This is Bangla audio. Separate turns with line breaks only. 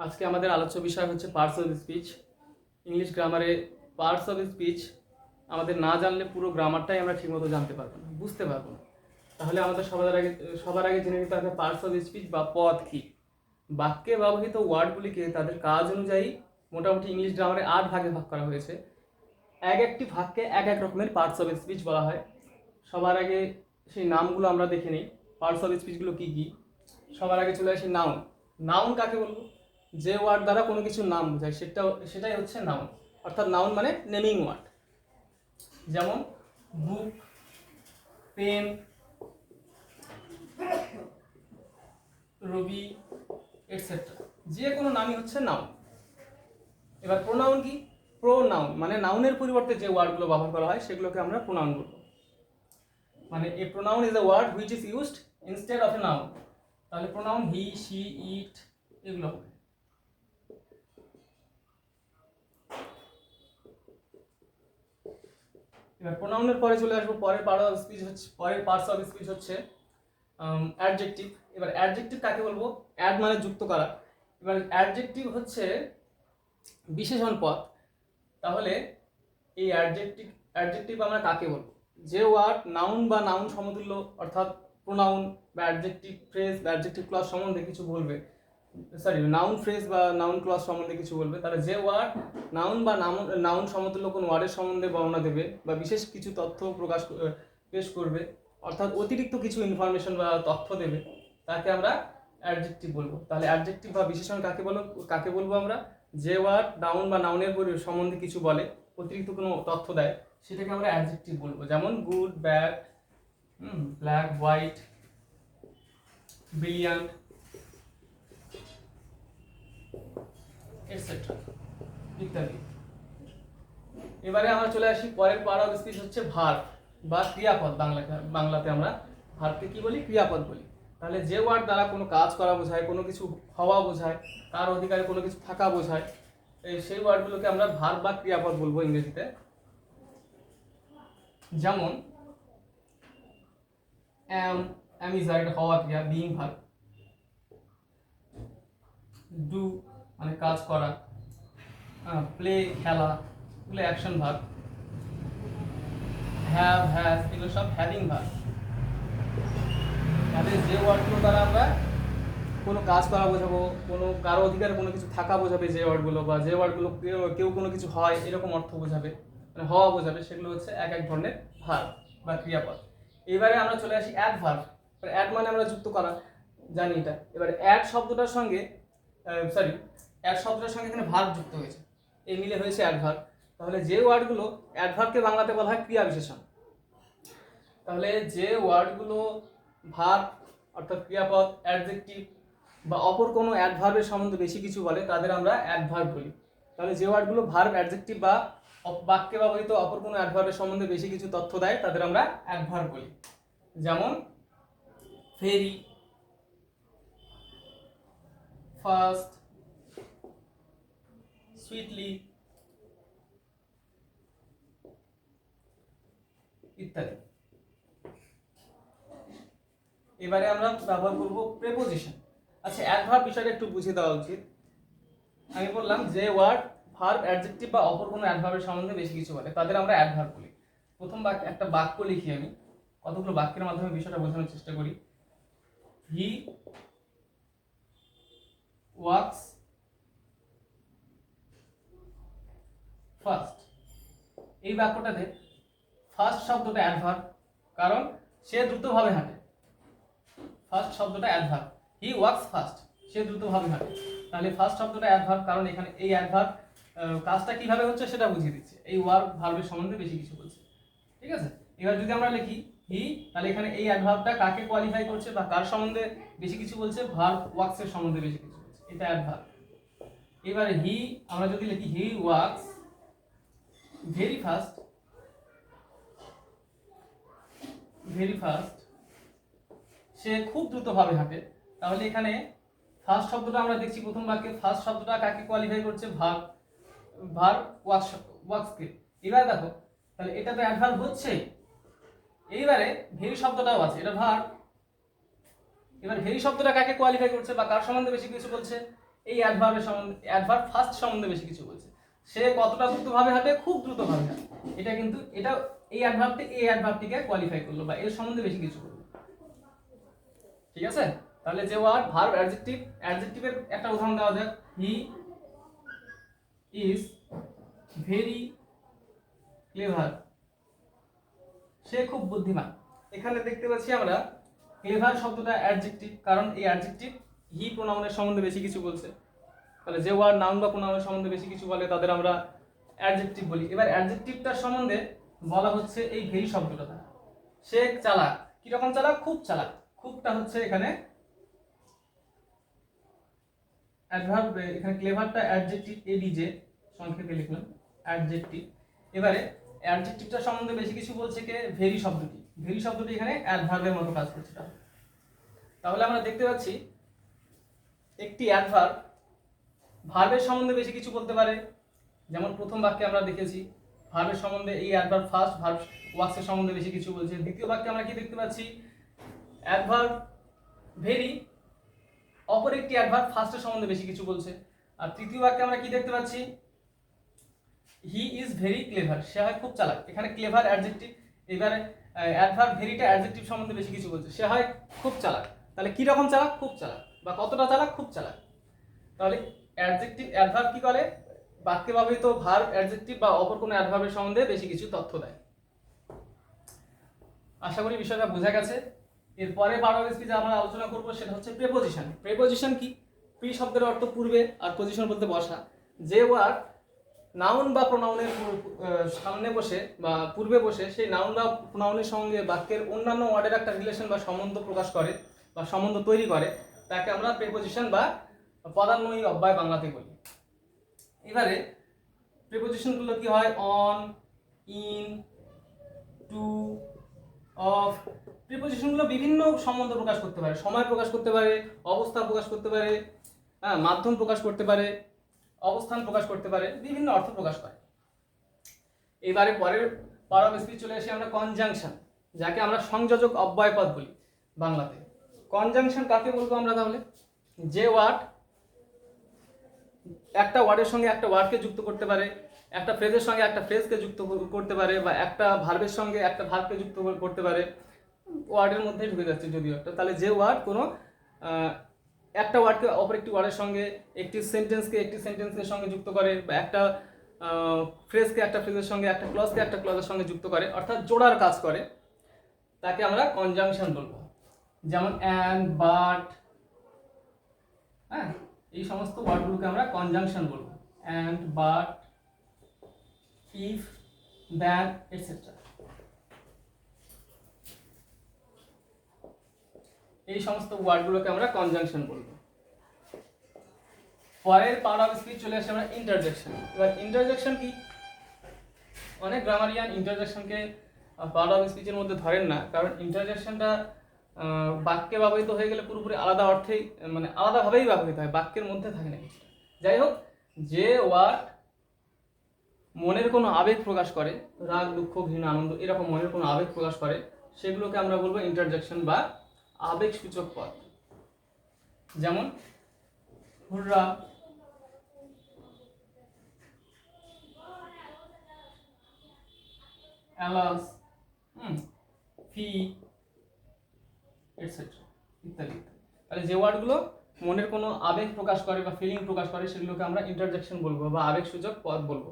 আজকে আমাদের আলোচ্য বিষয় হচ্ছে পার্টস অফ স্পিচ। ইংলিশ গ্রামারে পার্টস অফ স্পিচ আমাদের না জানলে পুরো গ্রামারটাই আমরা ঠিকমতো জানতে পারবো না, বুঝতে পারবো না। তাহলে আমাদের সবার আগে জেনে নিতে হবে পার্টস অফ স্পিচ বা পদ কী। বাক্যে ব্যবহৃত ওয়ার্ডগুলিকে তাদের কাজ অনুযায়ী মোটামুটি ইংলিশ গ্রামারে 8 ভাগে ভাগ করা হয়েছে। এক একটি ভাগকে এক এক রকমের পার্টস অফ স্পিচ বলা হয়। সবার আগে সেই নামগুলো আমরা দেখে নিই, পার্টস অফ স্পিচগুলো কী কী। সবার আগে চলে আসি নাউন। নাউন কাকে বলবো? যে ওয়ার্ড দ্বারা কোনো কিছুর নাম বোঝায় সেটাই হচ্ছে নাউন। অর্থাৎ নাউন মানে নেমিং ওয়ার্ড। যেমন বুক, পেন, রবি, এটসেট্রা। যে কোনো নামই হচ্ছে নাউন। এবার প্রোনাউন কি? প্রোনাউন মানে নাউনের পরিবর্তে যে ওয়ার্ডগুলো ব্যবহার করা হয় সেগুলোকে আমরা প্রোনাউন বলবো। মানে a pronoun is a word which is used instead of a noun. তাহলে প্রোনাউন হি, শি, ইট এগুলো হবে। এবার প্রোনাউনের পরে চলে আসবো পরের পার্টস অফ স্পিচ হচ্ছে অ্যাডজেক্টিভ। এবার অ্যাডজেক্টিভ কাকে বলবো? অ্যাড মানে যুক্ত করা। এবার অ্যাডজেক্টিভ হচ্ছে বিশেষণ পদ। তাহলে এই অ্যাডজেক্টিভ আমরা কাকে বলবো? যে ওয়ার্ড নাউন বা নাউন সমতুল্য, অর্থাৎ প্রোনাউন বা অ্যাডজেক্টিভ ফ্রেজ বা অ্যাডজেক্টিভ ক্লজ সম্বন্ধে কিছু বলবে, নাউন ফ্রেজ বা নাউন ক্লজ সম্বন্ধে কিছু বলবে, তাহলে যে ওয়ার্ড নাউন বা নাউন সমতুল্য কোন ওয়ার্ডের সম্বন্ধে বর্ণনা দেবে বা বিশেষ কিছু তথ্য পেশ করবে, অর্থাৎ অতিরিক্ত কিছু ইনফরমেশন বা তথ্য দেবে, তাকে আমরা অ্যাডজেক্টিভ বলবো। তাহলে অ্যাডজেক্টিভ বা বিশেষণ কাকে বলবো আমরা? যে ওয়ার্ড নাউন বা নাউনের সম্বন্ধে কিছু বলে, অতিরিক্ত কোনো তথ্য দেয়, সেটাকে আমরা অ্যাডজেক্টিভ বলবো। যেমন good, bad, black, white, brilliant, etcetera ইত্যাদি। এবারে আমরা চলে আসি পরের পার্ট অফ স্পিচ হচ্ছে ভার্ব বা ক্রিয়াপদ। বাংলাতে আমরা ভার্বকে কি বলি? ক্রিয়াপদ বলি। তাহলে যে ওয়ার্ড দ্বারা কোনো কাজ করা বোঝায়, কোনো কিছু হওয়া বোঝায়, তার অধিকারে কোনো কিছু থাকা বোঝায়, সেই ওয়ার্ডগুলোকে আমরা ভার্ব বা ক্রিয়াপদ বলবো ইংরেজিতে। যেমন am is একটা হওয়া ক্রিয়া, বিইং ভার্ব। ডু মানে কাজ করা, প্লে খেলা, এগুলো অ্যাকশন ভার্ব। হ্যাভ, হ্যাজ এগুলো সব হ্যাভিং ভার্ব। তাহলে যে ওয়ার্ডগুলো দ্বারা আমরা কোনো কাজ করা বোঝাবো, কোনো কারো অধিকারে কোনো কিছু থাকা বোঝাবে যে ওয়ার্ডগুলো, বা যে ওয়ার্ডগুলো কেউ কোনো কিছু হয় এরকম অর্থ বোঝাবে, মানে হওয়া বোঝাবে, সেগুলো হচ্ছে এক এক ধরনের ভার্ব বা ক্রিয়াপদ। এবারে আমরা চলে আসি অ্যাডভার্ব। অ্যাড মানে আমরা যুক্ত করা, জানি এটা। এবার অ্যাড শব্দটার সঙ্গে এখানে ভার্ব যুক্ত হয়েছে, এই মিলে হয়েছে অ্যাডভার্ব। তাহলে যে ওয়ার্ডগুলো, অ্যাডভার্বকে বাংলাতে বলা হয় ক্রিয়া বিশেষণ। তাহলে যে ওয়ার্ডগুলো ভার্ব অর্থাৎ ক্রিয়াপদ, অ্যাডজেক্টিভ বা অপর কোনো অ্যাডভার্বের সম্বন্ধে বেশি কিছু বলে, তাদের আমরা অ্যাডভার্ব বলি। তাহলে যে ওয়ার্ডগুলো ভার্ব, অ্যাডজেক্টিভ বা বাক্যে ব্যবহৃত অপর কোনো অ্যাডভার্বের সম্বন্ধে বেশি কিছু তথ্য দেয়, তাদের আমরা অ্যাডভার্ব বলি। যেমন ভেরি, ফাস্ট, সুইটলি ইত্যাদি। এবারে আমরা ব্যবহার করব প্রেপোজিশন। আচ্ছা, অ্যাডভার্ব বিষয়টা একটু বুঝিয়ে দেওয়া উচিত। আমি বললাম যে ওয়ার্ড ভার্ব, অ্যাডজেক্টিভ বা অপর কোনো অ্যাডভার্বের সম্বন্ধে বেশি কিছু বলে, তাদের আমরা অ্যাডভার্ব বলি। প্রথম একটা বাক্য লিখি আমি, কতগুলো বাক্যের মাধ্যমে বিষয়টা বোঝানোর চেষ্টা করি। হি ওয়াক্স ফার্স্ট। এই বাক্যটাতে ফার্স্ট শব্দটা অ্যাডভার্ব, কারণ সে দ্রুতভাবে হাঁটে। ফার্স্ট শব্দটা অ্যাডভার্ব। হি ওয়াক্স ফার্স্ট, সে দ্রুতভাবে হাঁটে। তাহলে ফার্স্ট শব্দটা অ্যাডভার্ব, কারণ এখানে এই অ্যাডভার্ব কাজটা কিভাবে হচ্ছে সেটা বুঝিয়ে দিচ্ছে। এই ভার্বের সম্বন্ধে বেশি কিছু বলছে, ঠিক আছে। এবার যদি আমরা লিখি হি, তাহলে এখানে এই অ্যাডভার্বটা কাকে কোয়ালিফাই করছে বা কার সম্বন্ধে বেশি কিছু বলছে? ভার্ব ওয়াক্সের সম্বন্ধে বেশি কিছু বলছে, এটা অ্যাডভার্ব। এবারে হি আমরা যদি লিখি হি ওয়াক্স ভেরি ফাস্ট, সে খুব দ্রুতভাবে হাঁটে। তাহলে এখানে ফার্স্ট শব্দটা আমরা দেখছি প্রথম বাক্যে, ফার্স্ট শব্দটা কাকে কোয়ালিফাই করছে? ভার্ব ওয়াক্সকে। এবার দেখো, তাহলে এটা তো অ্যাডভার্ব হচ্ছে। এইবারে ভেরি শব্দটাও আছে, এটা ভার্ব। এবার ভেরি শব্দটা কাকে কোয়ালিফাই করছে বা কার সম্বন্ধে বেশি কিছু বলছে? এই অ্যাডভার্বের সম্বন্ধে, অ্যাডভার্ব ফার্স্ট সম্বন্ধে বেশি কিছু বলছে। সে কতটা দ্রুতভাবে হাঁটে, খুব দ্রুতভাবে হাঁটে। এটা কিন্তু এটা এই অ্যাডভার্বটিকে কোয়ালিফাই করলো বা এর সম্বন্ধে বেশি কিছু করলো। ঠিক আছে, তাহলে যে ওয়ার্ড ভার্ব অ্যাডজেক্টিভ, অ্যাডজেক্টিভের একটা উদাহরণ দেওয়া যাক। হি ইজ ভেরি ক্লেভার, সে খুব বুদ্ধিমান। এখানে দেখতে পাচ্ছি আমরা ক্লেভার শব্দটা অ্যাডজেক্টিভ, কারণ এই অ্যাডজেক্টিভ হি প্রোনাউনের সম্বন্ধে বেশি কিছু বলছে। তাহলে যে ওয়ার্ড নাউন বা প্রোনাউনের সম্বন্ধে বেশি কিছু বলে তাদের আমরা অ্যাডজেক্টিভ বলি। এবার অ্যাডজেক্টিভটার সম্বন্ধে বলা হচ্ছে এই ভেরি শব্দটা দ্বারা। সে চালাক, কিরকম চালাক? খুব চালাক। খুবটা হচ্ছে এখানে অ্যাডভার্ব, এখানে ক্লেভারটা অ্যাডজেক্টিভ, এডিজে সংক্ষেপে লিখলাম অ্যাডজেক্টিভ। এবারে অ্যাডজেক্টিভটার সম্বন্ধে বেশি কিছু বলছে কে? ভেরি শব্দটি। ভেরি শব্দটি এখানে অ্যাডভার্বের মতো কাজ করছে। তাহলে আমরা দেখতে পাচ্ছি একটি অ্যাডভার্ব ভার্বের সম্বন্ধে বেশি কিছু বলতে পারে। যেমন প্রথম বাক্যে আমরা দেখেছি ভার্বের সম্বন্ধে এই অ্যাডভার্ব ফার্স্ট ভার্ব ওয়ার্কসের সম্বন্ধে বেশি কিছু বলছে। দ্বিতীয় বাক্যে আমরা কি দেখতে পাচ্ছি? অ্যাডভার্ব ভেরি অপর একটি অ্যাডভার্ব ফার্স্টের সম্বন্ধে বেশি কিছু বলছে। আর তৃতীয় বাক্যে আমরা কি দেখতে পাচ্ছি? হি ইজ ভেরি ক্লেভার, সে হয় খুব চালাক। এখানে ক্লেভার অ্যাডজেক্টিভ, এবারে অ্যাডভার্ব ভেরিটা অ্যাডজেক্টিভ সম্বন্ধে বেশি কিছু বলছে, সে হয় খুব চালাক। তাহলে কি রকম চালাক? খুব চালাক। বা কতটা চালাক? খুব চালাক। তাহলে অ্যাডজেক্টিভ অ্যাডভার্ব কি করে? বাক্যে ব্যবহৃত ভার্ব অ্যাডজেক্টিভ বা অপর কোনো অ্যাডভার্বের সম্বন্ধে বেশি কিছু তথ্য দেয়। আশা করি বিষয়টা বোঝা গেছে। এরপরে পার্ট অফ স্পিচ আমরা আলোচনা করব সেটা হচ্ছে প্রেপোজিশন। প্রেপোজিশন কি? প্রি শব্দের অর্থ পূর্বে, আর পজিশন বলতে বসা। যে ওয়ার্ড নাউন বা প্রোনাউনের সামনে বসে বা পূর্বে বসে সেই নাউন বা প্রোনাউনের সঙ্গে বাক্যের অন্যান্য ওয়ার্ডের একটা রিলেশন বা সম্বন্ধ প্রকাশ করে বা সম্বন্ধ তৈরি করে, তাকে আমরা প্রেপোজিশন বা পদান্বয়ী অব্যয় বাংলাতে বলি। এবারে প্রিপোজিশনগুলো কি হয়? On, in, to, of. প্রিপোজিশনগুলো বিভিন্ন সম্বন্ধ প্রকাশ করতে পারে, সময় প্রকাশ করতে পারে, অবস্থা প্রকাশ করতে পারে, মাধ্যম প্রকাশ করতে পারে, অবস্থান প্রকাশ করতে পারে, বিভিন্ন অর্থ প্রকাশ করে। এবারে পরের পার্ট অফ স্পিচ চলে আসি আমরা কনজাংশন, যাকে আমরা সংযোজক অব্যয়পদ বলি বাংলাতে। কনজাংশন কাকে বলবো আমরা তাহলে? যে ওয়ার্ড একটা ওয়ার্ডের সঙ্গে একটা ওয়ার্ডকে যুক্ত করতে পারে, একটা ফ্রেজের সঙ্গে একটা ফ্রেজকে যুক্ত করতে পারে, বা একটা ভার্বের সঙ্গে একটা ভার্বকে যুক্ত করতে পারে। ওয়ার্ডের মধ্যে ঢুকে যাচ্ছে যদিও একটা। তাহলে যে ওয়ার্ড কোনো একটা ওয়ার্ডকে অপর একটি ওয়ার্ডের সঙ্গে, একটি সেন্টেন্সের সঙ্গে যুক্ত করে, বা একটা ফ্রেজকে একটা ফ্রেজের সঙ্গে, একটা ক্লজকে একটা ক্লজের সঙ্গে যুক্ত করে, অর্থাৎ জোড়ার কাজ করে, তাকে আমরা কনজাংশন বলবো। যেমন অ্যান্ড, বাট, হ্যাঁ, এই সমস্ত ওয়ার্ডগুলোকে আমরা কনজাংশন বলবো। And, but, if, than, etcetera. এই সমস্ত ওয়ার্ডগুলোকে আমরা কনজাংশন বলবো। পরের পার্ট অফ স্পিচ চলে আসে আমরা ইন্টারজেকশন। এবার ইন্টারজেকশন কি? অনেক গ্রামারিয়ান ইন্টারজেকশনকে পার্ট অফ স্পিচের মধ্যে ধরেন না, কারণ ইন্টারজেকশনটা বাক্যে ব্যবহৃত হয়ে গেলে পুরোপুরি আলাদা অর্থেই, মানে আলাদাভাবেই ব্যবহৃত হয়, বাক্যের মধ্যে থাকে না কিছুটা। যাই হোক, যে ওয়ার্ড মনের কোনো আবেগ প্রকাশ করে, রাগ, দুঃখ, ঘৃণা, আনন্দ, এরকম মনের কোনো আবেগ প্রকাশ করে, সেগুলোকে আমরা বলবো ইন্টারজেকশন বা আবেগ সূচক পদ। যেমন হুররা, অ্যালাস, ফি, এটসেট্রা ইত্যাদি। তাহলে যে ওয়ার্ডগুলো মনের কোনো আবেগ প্রকাশ করে বা ফিলিং প্রকাশ করে, সেগুলোকে আমরা ইন্টারজেকশন বলবো বা আবেগ সূচক পদ বলবো।